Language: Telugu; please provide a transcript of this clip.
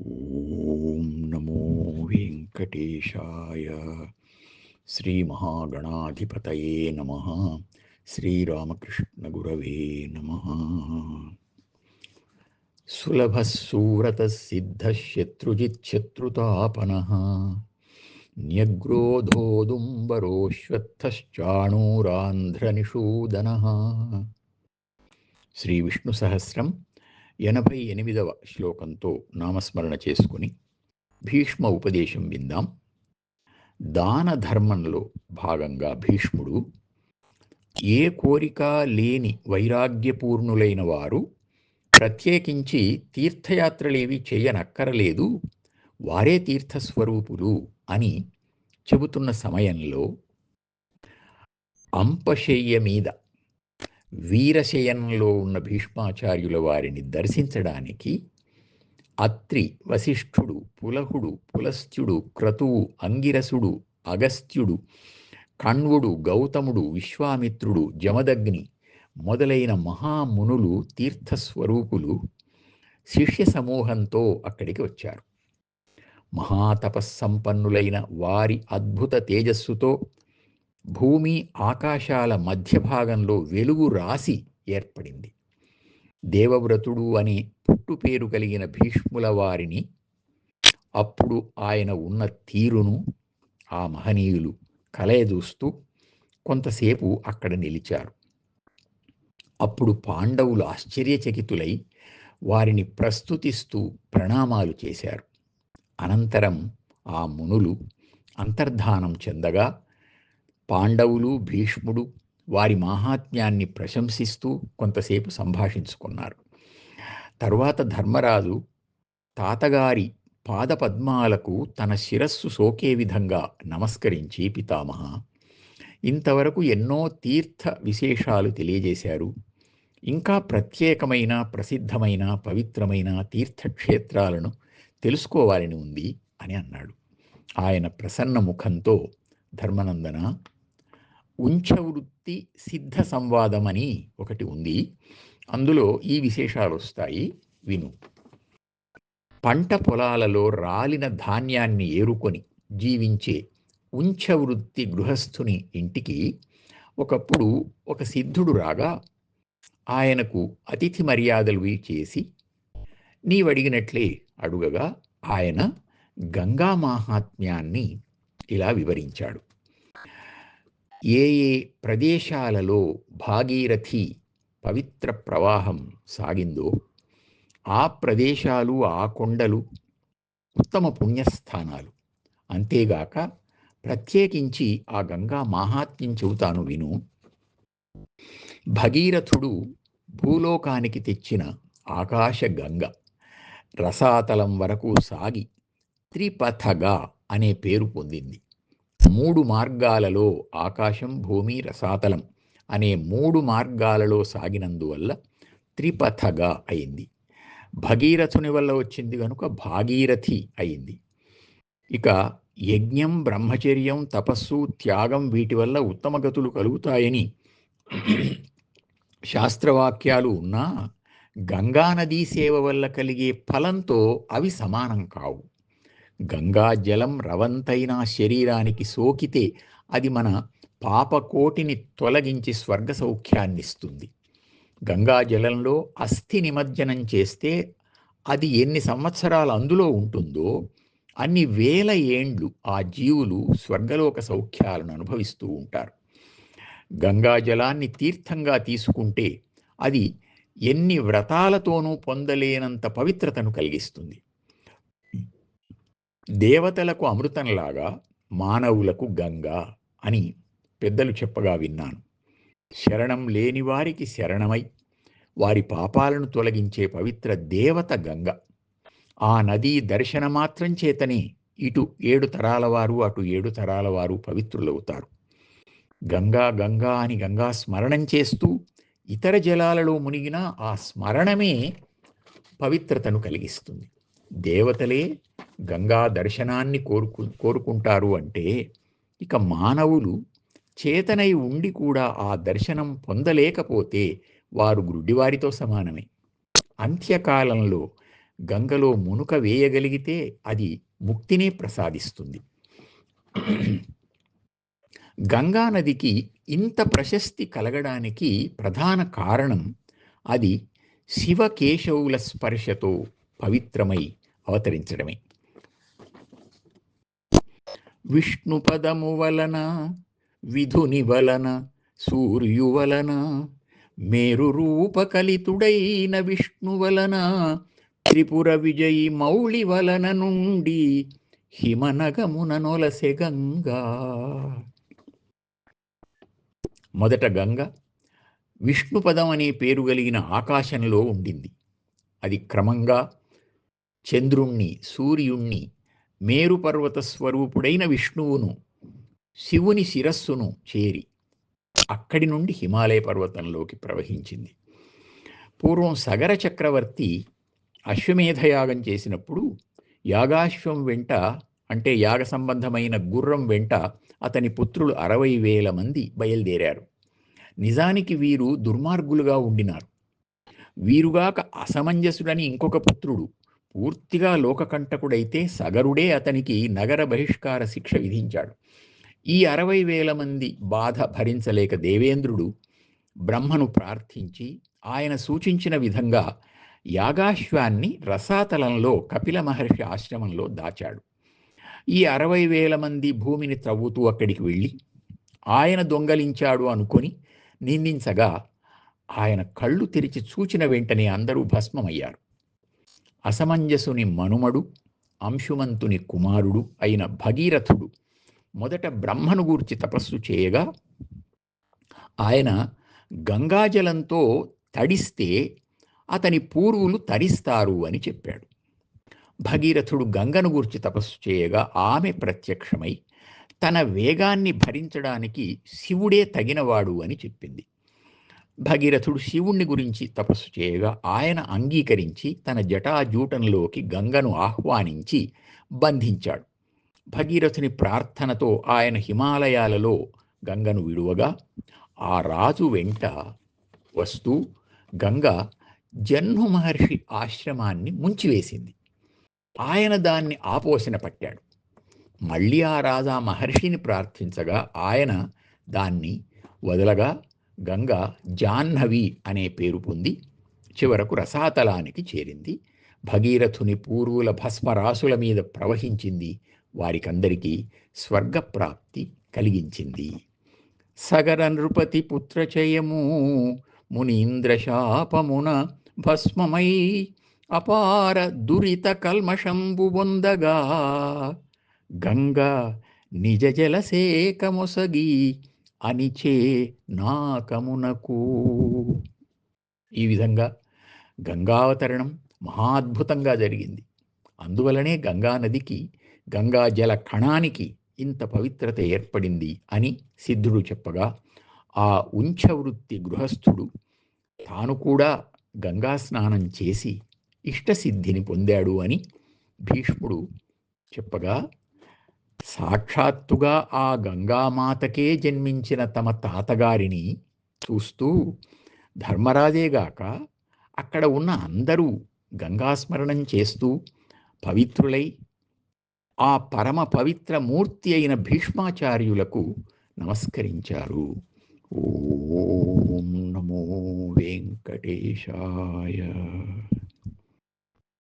ఓం నమో వెంకటేశాయ. శ్రీమహాగణాధిపతయే నమః. శ్రీరామకృష్ణగురవే నమః. సులభశూరతసిద్ధశత్రుజిచ్చత్రుతాపనః న్యగ్రోధోదుంబరోశ్వత్థశ్చాణూరాంధ్రనిషూదనః. శ్రీ విష్ణు సహస్రం 88వ శ్లోకంతో నామస్మరణ చేసుకుని భీష్మ ఉపదేశం విందాం. దాన ధర్మంలో భాగంగా భీష్ముడు ఏ కోరిక లేని వైరాగ్యపూర్ణులైన వారు ప్రత్యేకించి తీర్థయాత్రలేవి చేయనక్కరలేదు, వారే తీర్థస్వరూపులు అని చెబుతున్న సమయంలో అంపశయ్య మీద వీరశయనంలో ఉన్న భీష్మాచార్యుల వారిని దర్శించడానికి అత్రి, వశిష్ఠుడు, పులహుడు, పులస్త్యుడు, క్రతువు, అంగిరసుడు, అగస్త్యుడు, కణ్వుడు, గౌతముడు, విశ్వామిత్రుడు, జమదగ్ని మొదలైన మహామునులు తీర్థస్వరూపులు శిష్య సమూహంతో అక్కడికి వచ్చారు. మహాతపస్సంపన్నులైన వారి అద్భుత తేజస్సుతో భూమి ఆకాశాల మధ్య భాగంలో వెలుగు రాశి ఏర్పడింది. దేవవ్రతుడు అనే పుట్టు పేరు కలిగిన భీష్ముల వారిని అప్పుడు ఆయన ఉన్న తీరును ఆ మహనీయులు కలయజూస్తూ కొంతసేపు అక్కడ నిలిచారు. అప్పుడు పాండవులు ఆశ్చర్యచకితులై వారిని ప్రస్తుతిస్తూ ప్రణామాలు చేశారు. అనంతరం ఆ మునులు అంతర్ధానం చెందగా పాండవులు, భీష్ముడు వారి మాహాత్మ్యాన్ని ప్రశంసిస్తూ కొంతసేపు సంభాషించుకున్నారు. తరువాత ధర్మరాజు తాతగారి పాదపద్మాలకు తన శిరస్సు సోకే విధంగా నమస్కరించి, పితామహ, ఇంతవరకు ఎన్నో తీర్థ విశేషాలు తెలియజేశారు. ఇంకా ప్రత్యేకమైన, ప్రసిద్ధమైన, పవిత్రమైన తీర్థక్షేత్రాలను తెలుసుకోవాలని ఉంది అని అన్నాడు. ఆయన ప్రసన్న ముఖంతో, ధర్మనందన, ఉంచవృత్తి సిద్ధ సంవాదం అని ఒకటి ఉంది, అందులో ఈ విశేషాలు వస్తాయి, విను. పంట పొలాలలో రాలిన ధాన్యాన్ని ఏరుకొని జీవించే ఉంచవృత్తి గృహస్థుని ఇంటికి ఒకప్పుడు ఒక సిద్ధుడు రాగా ఆయనకు అతిథి మర్యాదలు చేసి నీవడిగినట్లే అడుగగా ఆయన గంగా మాహాత్మ్యాన్ని ఇలా వివరించాడు. ఏ ఏ ప్రదేశాలలో భాగీరథి పవిత్ర ప్రవాహం సాగిందో ఆ ప్రదేశాలు, ఆ కొండలు ఉత్తమ పుణ్యస్థానాలు. అంతేగాక ప్రత్యేకించి ఆ గంగా మాహాత్మ్యం చెబుతాను విను. భగీరథుడు భూలోకానికి తెచ్చిన ఆకాశ గంగ రసాతలం వరకు సాగి త్రిపథగా అనే పేరు పొందింది. 3 మార్గాలలో, ఆకాశం, భూమి, రసాతలం అనే 3 మార్గాలలో సాగినందువల్ల త్రిపథగా అయింది. భగీరథుని వల్ల వచ్చింది కనుక భాగీరథి అయింది. ఇక యజ్ఞం, బ్రహ్మచర్యం, తపస్సు, త్యాగం వీటి వల్ల ఉత్తమ గతులు కలుగుతాయని శాస్త్రవాక్యాలు ఉన్నా గంగానదీ సేవ వల్ల కలిగే ఫలంతో అవి సమానం కావు. గంగా జలం రవంతైన శరీరానికి సోకితే అది మన పాపకోటిని తొలగించి స్వర్గ సౌఖ్యాన్నిస్తుంది. గంగా జలంలో అస్థి నిమజ్జనం చేస్తే అది ఎన్ని సంవత్సరాలు అందులో ఉంటుందో అన్ని వేల ఏండ్లు ఆ జీవులు స్వర్గలోక సౌఖ్యాలను అనుభవిస్తూ ఉంటారు. గంగా జలాన్ని తీర్థంగా తీసుకుంటే అది ఎన్ని వ్రతాలతోనూ పొందలేనంత పవిత్రతను కలిగిస్తుంది. దేవతలకు అమృతంలాగా మానవులకు గంగా అని పెద్దలు చెప్పగా విన్నాను. శరణం లేని వారికి శరణమై వారి పాపాలను తొలగించే పవిత్ర దేవత గంగ. ఆ నదీ దర్శనమాత్రం చేతనే ఇటు 7 తరాల వారు, అటు 7 తరాల వారు పవిత్రులవుతారు. గంగా గంగా అని గంగా స్మరణం చేస్తూ ఇతర జలాలలో మునిగినా ఆ స్మరణమే పవిత్రతను కలిగిస్తుంది. దేవతలే గంగా దర్శనాన్ని కోరుకుంటారు అంటే ఇక మానవులు చేతనై ఉండి కూడా ఆ దర్శనం పొందలేకపోతే వారు గ్రుడ్డివారితో సమానమే. అంత్యకాలంలో గంగలో మునుక వేయగలిగితే అది ముక్తినే ప్రసాదిస్తుంది. గంగా నదికి ఇంత ప్రశస్తి కలగడానికి ప్రధాన కారణం అది శివకేశవుల స్పర్శతో పవిత్రమై అవతరించడమే. విష్ణుపదము వలన, విధుని వలన, సూర్యు వలన, మేరు రూపకలితుడైన విష్ణు వలన, త్రిపుర విజయి మౌళి వలన నుండి హిమనగమున నొలసె గంగా. మొదట గంగ విష్ణుపదం అనే పేరు కలిగిన ఆకాశంలో ఉండింది. అది క్రమంగా చంద్రుణ్ణి, సూర్యుణ్ణి, మేరుపర్వత స్వరూపుడైన విష్ణువును, శివుని శిరస్సును చేరి అక్కడి నుండి హిమాలయ పర్వతంలోకి ప్రవహించింది. పూర్వం సగర చక్రవర్తి అశ్వమేధయాగం చేసినప్పుడు యాగాశ్వం వెంట, అంటే యాగ సంబంధమైన గుర్రం వెంట అతని పుత్రులు 60,000 మంది బయలుదేరారు. నిజానికి వీరు దుర్మార్గులుగా ఉండినారు. వీరుగాక అసమంజసుడని ఇంకొక పుత్రుడు పూర్తిగా లోకకంటకుడైతే సగరుడే అతనికి నగర బహిష్కార శిక్ష విధించాడు. ఈ 60,000 మంది బాధ భరించలేక దేవేంద్రుడు బ్రహ్మను ప్రార్థించి ఆయన సూచించిన విధంగా యాగాశ్వాన్ని రసాతలంలో కపిల మహర్షి ఆశ్రమంలో దాచాడు. ఈ 60,000 మంది భూమిని త్రవ్వుతూ అక్కడికి వెళ్ళి ఆయన దొంగలించాడు అనుకొని నిందించగా ఆయన కళ్ళు తెరిచి చూచిన వెంటనే అందరూ భస్మమయ్యారు. అసమంజసుని మనుమడు, అంశుమంతుని కుమారుడు అయిన భగీరథుడు మొదట బ్రహ్మను గూర్చి తపస్సు చేయగా ఆయన గంగాజలంతో తడిస్తే అతని పూర్వులు తరిస్తారు అని చెప్పాడు. భగీరథుడు గంగను గూర్చి తపస్సు చేయగా ఆమె ప్రత్యక్షమై తన వేగాన్ని భరించడానికి శివుడే తగినవాడు అని చెప్పింది. భగీరథుడు శివుణ్ణి గురించి తపస్సు చేయగా ఆయన అంగీకరించి తన జటాజూటంలోకి గంగను ఆహ్వానించి బంధించాడు. భగీరథుని ప్రార్థనతో ఆయన హిమాలయాలలో గంగను విడువగా ఆ రాజు వెంట వస్తూ గంగ జహ్ను మహర్షి ఆశ్రమాన్ని ముంచివేసింది. ఆయన దాన్ని ఆపోసన పట్టాడు. మళ్ళీ ఆ రాజా మహర్షిని ప్రార్థించగా ఆయన దాన్ని వదలగా గంగ జాహ్నవి అనే పేరు పొంది చివరకు రసాతలానికి చేరింది. భగీరథుని పూర్వుల భస్మరాసుల మీద ప్రవహించింది. వారికందరికీ స్వర్గప్రాప్తి కలిగించింది. సగర నృపతి పుత్రచయము మునీంద్రశాపమున భస్మమై అపార దురిత కల్మషంబు పొందగా గంగా నిజ జలసేకమొసగి అనిచే నాకమునకు. ఈ విధంగా గంగావతరణం మహాద్భుతంగా జరిగింది. అందువలనే గంగా నదికి, గంగా జల కణానికి ఇంత పవిత్రత ఏర్పడింది అని సిద్ధుడు చెప్పగా ఆ ఉంచవృత్తి గృహస్థుడు తాను కూడా గంగా స్నానం చేసి ఇష్టసిద్ధిని పొందాడు అని భీష్ముడు చెప్పగా సాక్షాత్తుగా ఆ గంగామాతకే జన్మించిన తమ తాతగారిని చూస్తూ ధర్మరాజేగాక అక్కడ ఉన్న అందరూ గంగాస్మరణం చేస్తూ పవిత్రులై ఆ పరమ పవిత్ర మూర్తి అయిన భీష్మాచార్యులకు నమస్కరించారు. ఓం నమో వెంకటేశాయ.